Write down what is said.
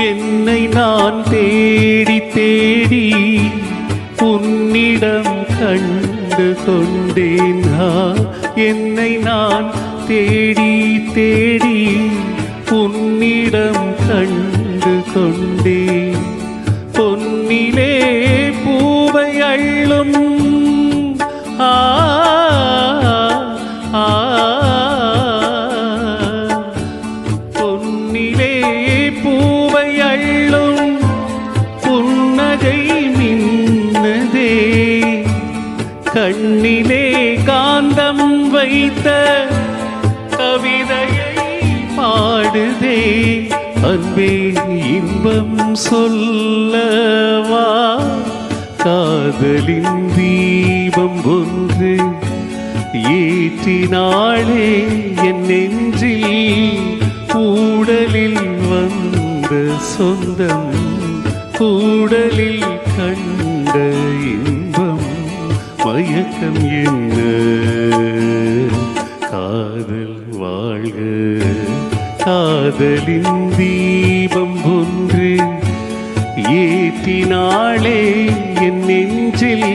என்னை நான் தேடி தேடி உன்னிடம் கண்டு கொண்டேன். என்னை நான் தேடி தேடி உன்னிடம் கண்டு கொண்டேன். பொன்னிலே பூவை அள்ளும் பொன்னிலே பூவை அள்ளும் புன்னகை மின்னதே. கண்ணிலே காந்தம் வைத்த கவிதையை பாடுதே. அன்பே இன்பம் சொல்லவா காதலின் தீபம் ஒன்று ஏற்றினாளே என் நெஞ்சில். கூடலில் வந்த சொந்தம் கூடலில் கண்ட இன்பம் மயக்கம் என்ன. காதல் வாழ்க காதலின் தீபம் ஒன்று ஏற்றினாளே என் நெஞ்சில்.